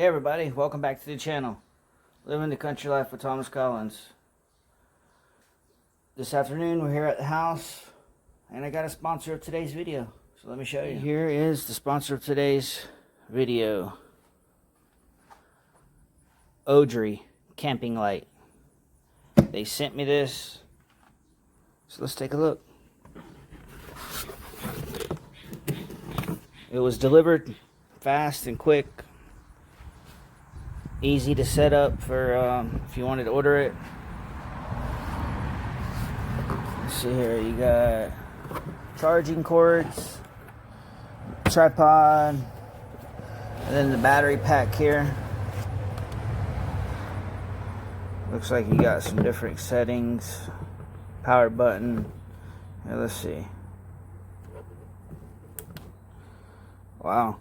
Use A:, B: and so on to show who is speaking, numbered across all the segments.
A: everybody, welcome back to the channel. Living the country life with Thomas Collins. This afternoon we're here at the house and I got a sponsor of today's video. So let me show you. Here is the sponsor of today's video. Irritating camping light. They sent me this. So let's take a look. It was delivered fast and quick. Easy to set up for if you wanted to order it. Let's see here, you got charging cords, tripod, and then the battery pack here. Looks like you got some different settings. Power button. Here, let's see. Wow.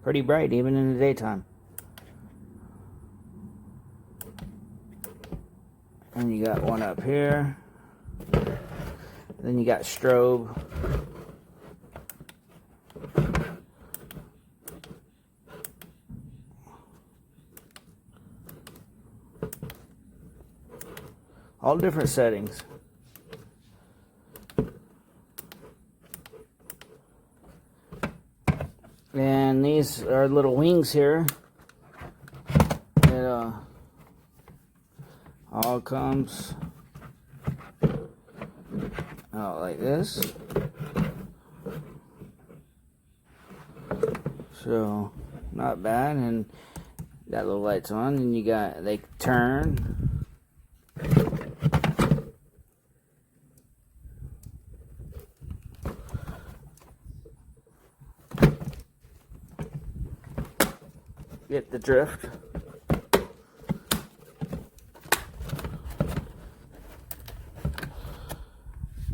A: Pretty bright even in the daytime. And you got one up here. Then you got strobe. All different settings. And these are little wings here. It all comes out like this. So not bad, and got little lights on, and you got they turn. Get the drift.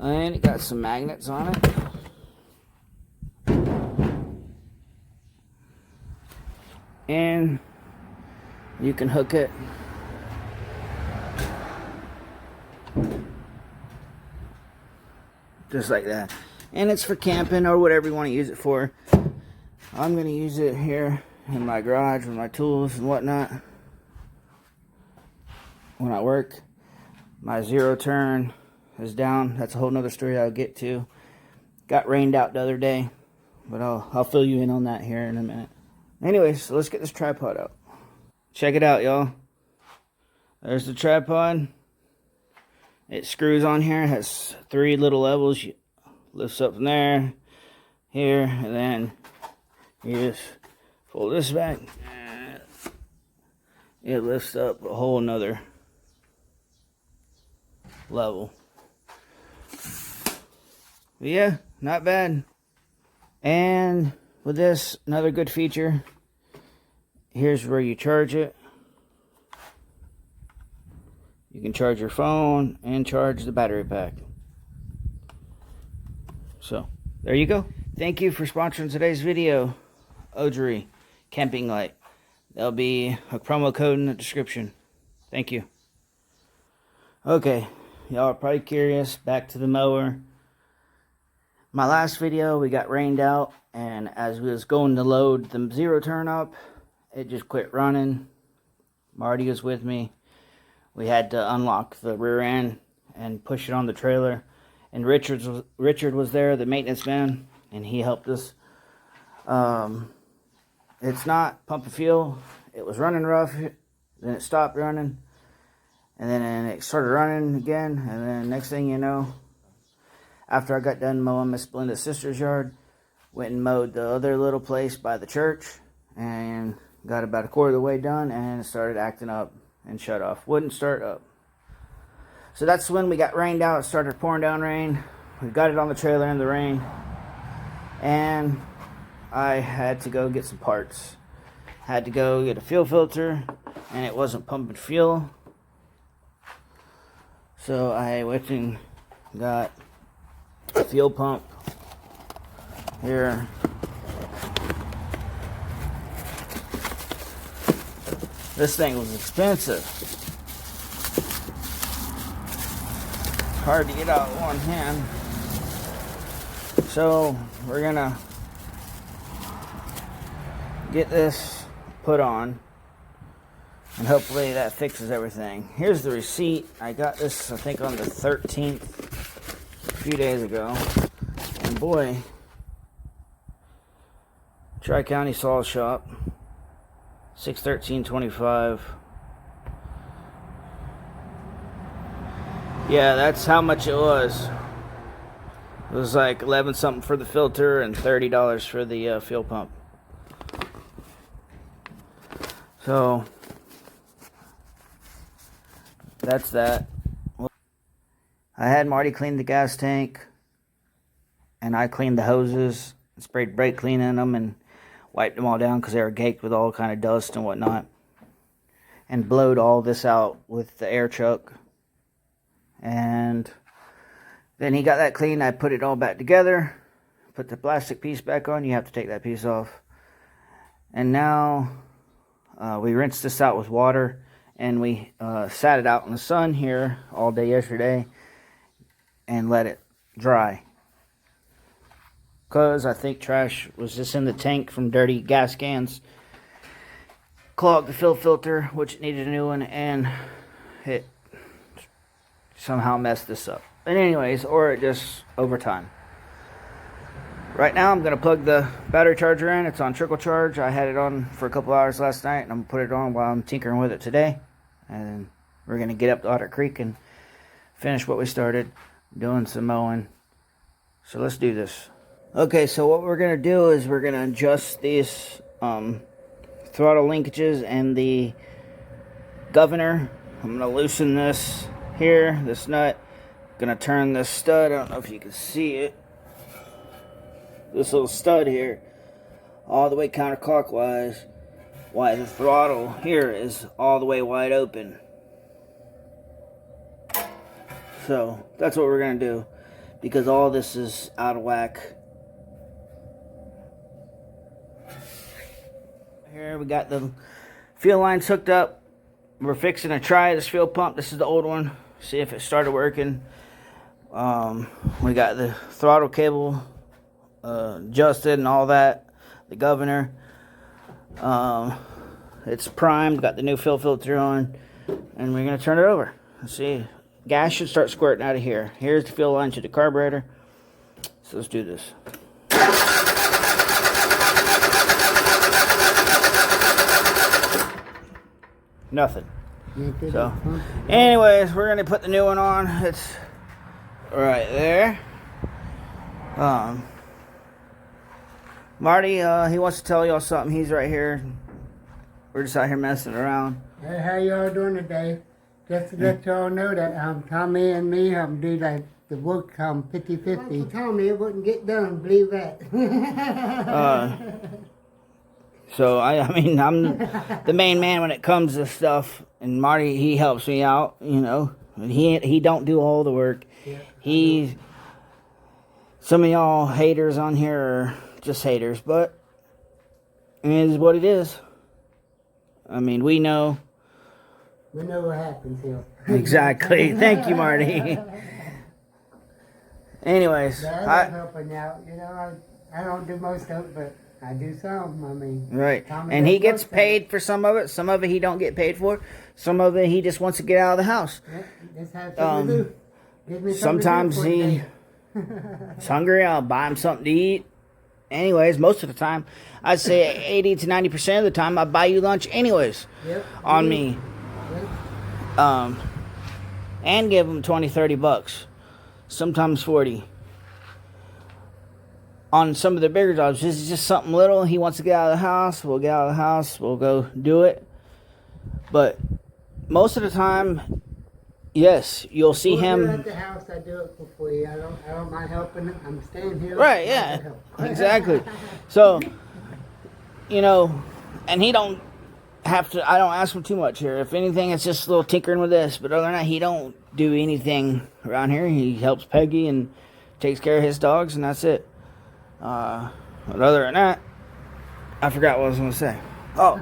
A: And it got some magnets on it. And you can hook it just like that. And it's for camping or whatever you want to use it for. I'm going to use it here in my garage with my tools and whatnot. When I work, my zero turn is down. That's a whole nother story I'll get to. Got rained out the other day, but I'll fill you in on that here in a minute. Anyways, so let's get this tripod out. Check it out, y'all. There's the tripod. It screws on here. It has 3 little levels. You lifts up from there, here, and then you just pull this back. It lifts up a whole nother level. But yeah, not bad. And with this, another good feature. Here's where you charge it. You can charge your phone and charge the battery pack. So, there you go. Thank you for sponsoring today's video. Irritating camping light. There'll be a promo code in the description. Thank you. Okay, y'all are probably curious. Back to the mower. My last video, we got rained out, and as we was going to load the zero turn up, it just quit running. Marty was with me. We had to unlock the rear end and push it on the trailer. And Richard was there, the maintenance man, and he helped us. It's not pumping fuel. It was running rough, then it stopped running, and then it started running again, and then next thing you know, after I got done mowing Miss Belinda's sister's yard, went and mowed the other little place by the church, and got about a quarter of the way done, and it started acting up and shut off. Wouldn't start up. So that's when we got rained out. It started pouring down rain. We got it on the trailer in the rain, and I had to go get some parts. Had to go get a fuel filter, and it wasn't pumping fuel. So I went and got a fuel pump here. This thing was expensive. Hard to get out with one hand. So we're gonna get this put on. And hopefully that fixes everything. Here's the receipt. I got this, I think, on the 13th, a few days ago. And boy, Tri-County Saw Shop, 613.25. Yeah, that's how much it was. It was like 11 something for the filter and $30 for the fuel pump. So that's that. I had Marty clean the gas tank, and I cleaned the hoses, sprayed brake clean in them, and wiped them all down because they were caked with all kind of dust and whatnot, and blowed all this out with the air chuck. And then he got that clean. I put it all back together, put the plastic piece back on. You have to take that piece off. And now we rinsed this out with water, and we sat it out in the sun here all day yesterday and let it dry. Because I think trash was just in the tank from dirty gas cans. Clogged the fill filter, which needed a new one, and it somehow messed this up. But anyways, or it just over time. Right now I'm going to plug the battery charger in. It's on trickle charge. I had it on for a couple hours last night, and I'm going to put it on while I'm tinkering with it today. And we're going to get up to Otter Creek and finish what we started, doing some mowing. So let's do this. Okay, so what we're going to do is we're going to adjust these throttle linkages and the governor. I'm going to loosen this here, this nut. Gonna turn this stud, I don't know if you can see it, this little stud here, all the way counterclockwise, while the throttle here is all the way wide open. So that's what we're gonna do, because all this is out of whack. Here we got the fuel lines hooked up. We're fixing to try this fuel pump. This is the old one. See if it started working. We got the throttle cable adjusted and all that. The governor. It's primed. Got the new fill filter on. And we're going to turn it over. Let's see. Gas should start squirting out of here. Here's the fuel line to the carburetor. So let's do this. Nothing. So, anyways, we're gonna put the new one on. It's right there. Marty, he wants to tell y'all something. He's right here. We're just out here messing around.
B: Hey, how y'all doing today? Just to let y'all know that Tommy and me do like the work 50-50. Tommy, it wouldn't get done, believe that.
A: So, I mean, I'm the main man when it comes to stuff, and Marty, he helps me out, you know. He don't do all the work. Yeah. Some of y'all haters on here are just haters, but it is what it is. I mean, we know.
B: We know what happens here.
A: Exactly. Thank you, Marty. Anyways.
B: Yeah, I'm helping out. You know, I don't do most of it, but I do some, I mean.
A: Right. And he gets paid for some of it. Some of it he don't get paid for. Some of it he just wants to get out of the house.
B: Yeah, that's how to do. Give me
A: sometimes he's hungry. I'll buy him something to eat. Anyways, most of the time, I'd say 80 to 90% of the time, I buy you lunch anyways. Yep. On me. Yep. And give him 20, 30 bucks. Sometimes 40. On some of the bigger jobs, this is just something little. He wants to get out of the house. We'll get out of the house. We'll go do it. But most of the time, yes, you'll see him.
B: At the house, I do it for free. I don't mind helping him. I'm staying here.
A: Right? Yeah. Exactly. So, you know, and he don't have to. I don't ask him too much here. If anything, it's just a little tinkering with this. But other than that, he don't do anything around here. He helps Peggy and takes care of his dogs, and that's it. But other than that, I forgot what I was going to say. Oh,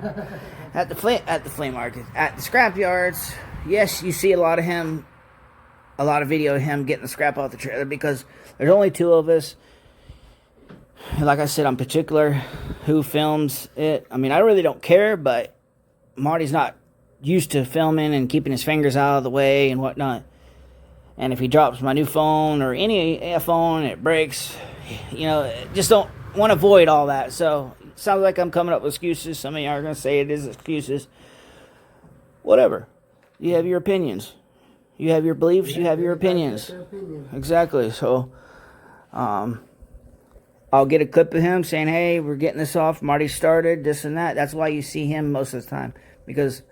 A: at the flea market, at the scrap yards, yes, you see a lot of video of him getting the scrap off the trailer because there's only two of us. Like I said, I'm particular who films it. I mean, I really don't care, but Marty's not used to filming and keeping his fingers out of the way and whatnot. And if he drops my new phone or any phone, it breaks, just don't want to avoid all that. So it sounds like I'm coming up with excuses. Some of you are going to say it is excuses. Whatever. You have your opinions. You have your beliefs. You have your opinions. Exactly. So I'll get a clip of him saying, hey, we're getting this off. Marty started this and that. That's why you see him most of the time. Because,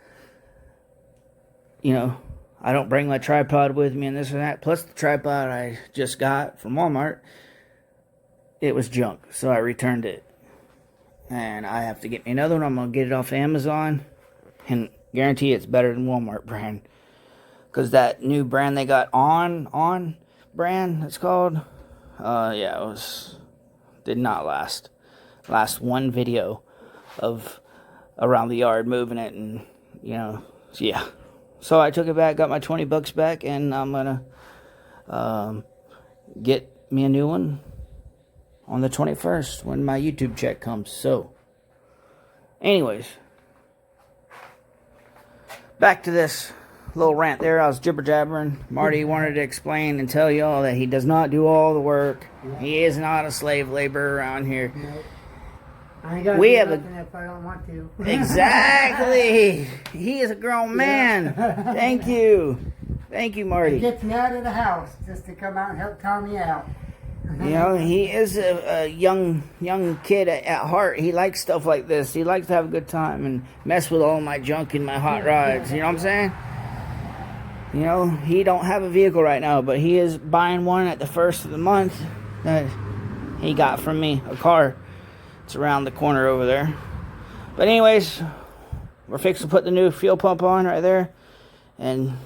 A: I don't bring my tripod with me and this and that. Plus the tripod I just got from Walmart, it was junk. So I returned it. And I have to get me another one. I'm going to get it off Amazon. And guarantee it's better than Walmart brand. Because that new brand they got on brand, it's called. Did not last. Last one video of around the yard moving it. And, yeah. So I took it back, got my $20 back, and I'm going to get me a new one on the 21st when my YouTube check comes. So, anyways, back to this little rant there. I was jibber-jabbering. Marty wanted to explain and tell y'all that he does not do all the work. He is not a slave laborer around here.
B: No. I ain't gotta
A: We
B: do
A: have
B: nothing if I don't want to.
A: Exactly. He is a grown man. Thank you, Marty.
B: It gets me out of the house just to come out and help Tommy out.
A: He is a young kid at heart. He likes stuff like this. He likes to have a good time and mess with all my junk and my hot rods. You know what I'm saying? He don't have a vehicle right now, but he is buying one at the first of the month that he got from me, a car. It's around the corner over there. But anyways, we're fixing to put the new fuel pump on right there. And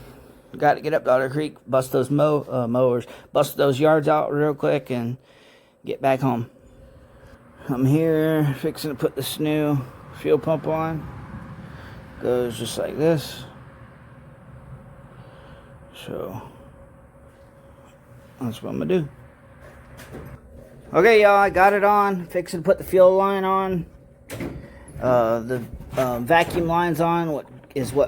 A: got to get up to Otter Creek, bust those mowers, bust those yards out real quick and get back home. I'm here fixing to put this new fuel pump on. Goes just like this. So, that's what I'm going to do. Okay, y'all, I got it on. Fixing to put the fuel line on. The vacuum line's on. What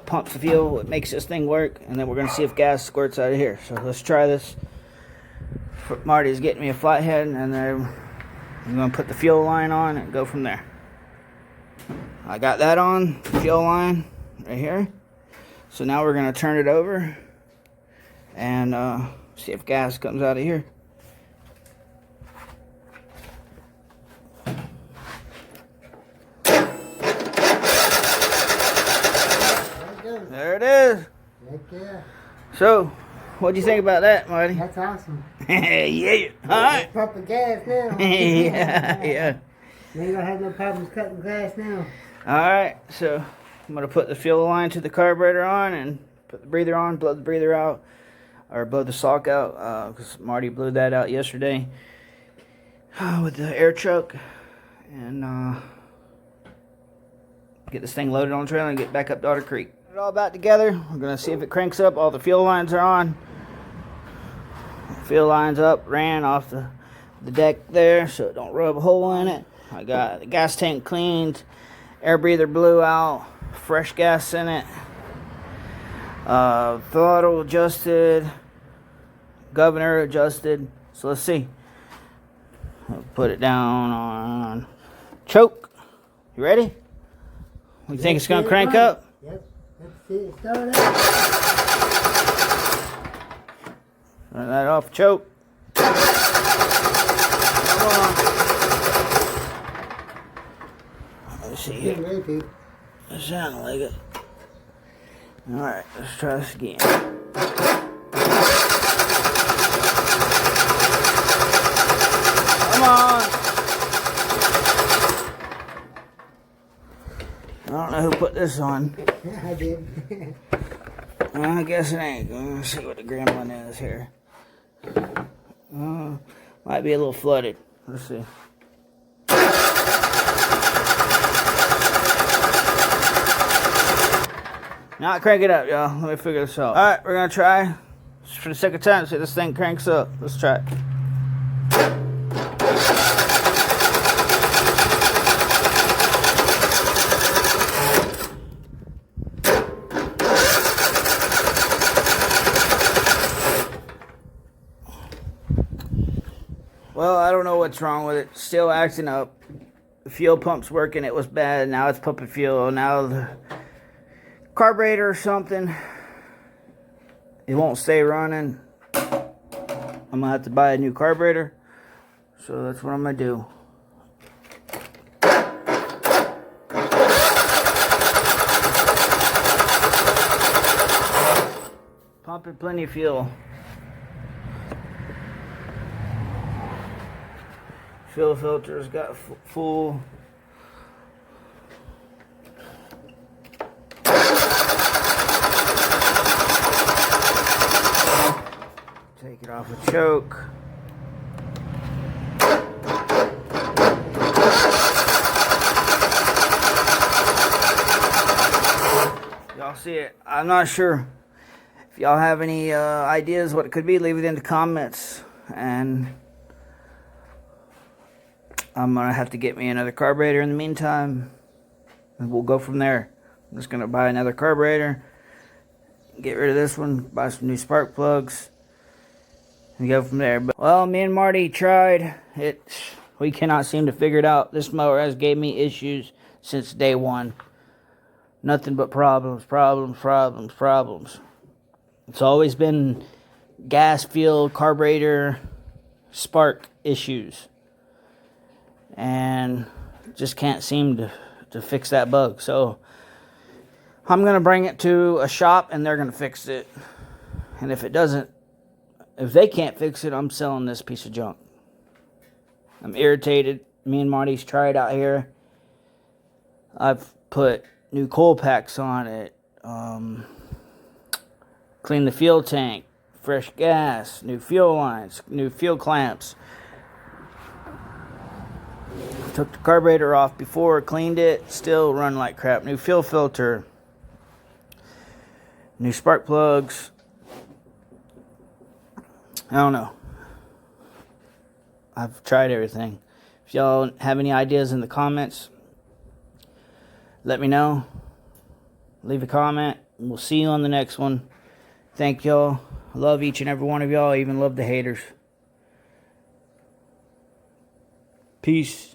A: pumps the fuel, what makes this thing work. And then we're going to see if gas squirts out of here. So let's try this. Marty's getting me a flathead. And then I'm going to put the fuel line on and go from there. I got that on. Fuel line right here. So now we're going to turn it over. And see if gas comes out of here. There it is.
B: Heck yeah.
A: So, what'd you think about that, Marty?
B: That's awesome.
A: Yeah. All right.
B: Pumping gas now.
A: yeah.
B: They don't have no problems cutting grass now.
A: All right. So, I'm going to put the fuel line to the carburetor on and put the breather on, blow the breather out, or blow the sock out, because Marty blew that out yesterday with the air choke. And get this thing loaded on the trailer and get back up to Otter Creek. It all back together. We're gonna see if it cranks up. All the fuel lines are on. Fuel lines up, ran off the deck there so it don't rub a hole in it. I got the gas tank cleaned, air breather blew out, fresh gas in it, throttle adjusted, governor adjusted. So let's see. I'll put it down on choke. You ready? You think it's gonna crank up?
B: Yep. Let's see it start up.
A: Turn that off, choke. Come on. Let's see here. It sounded like it. Alright, let's try this again. Come on. I don't know who put this on.
B: I did.
A: I guess it ain't. Let's see what the gremlin is here. Might be a little flooded. Let's see. Now crank it up, y'all. Let me figure this out. Alright, we're gonna try for the second time. See if this thing cranks up. Let's try it. Well, I don't know what's wrong with it. Still acting up. The fuel pump's working. It was bad. Now it's pumping fuel. Now the carburetor or something. It won't stay running. I'm gonna have to buy a new carburetor. So that's what I'm gonna do. Pumping plenty of fuel. Fuel filter's got full. Take it off a choke. Y'all see it? I'm not sure. If y'all have any ideas what it could be, leave it in the comments. And I'm going to have to get me another carburetor in the meantime. And we'll go from there. I'm just going to buy another carburetor. Get rid of this one. Buy some new spark plugs. And go from there. But, well, me and Marty tried. We cannot seem to figure it out. This mower has gave me issues since day one. Nothing but problems, problems, problems, problems. It's always been gas, fuel, carburetor, spark issues. And just can't seem to fix that bug. So I'm going to bring it to a shop and they're going to fix it. And if they can't fix it, I'm selling this piece of junk. I'm irritated. Me and Marty's tried out here. I've put new coil packs on it. Clean the fuel tank, fresh gas, new fuel lines, new fuel clamps. Took the carburetor off before, cleaned it, still run like crap. New fuel filter, new spark plugs. I don't know. I've tried everything. If y'all have any ideas in the comments, let me know. Leave a comment. We'll see you on the next one. Thank y'all. I love each and every one of y'all. I even love the haters. Peace.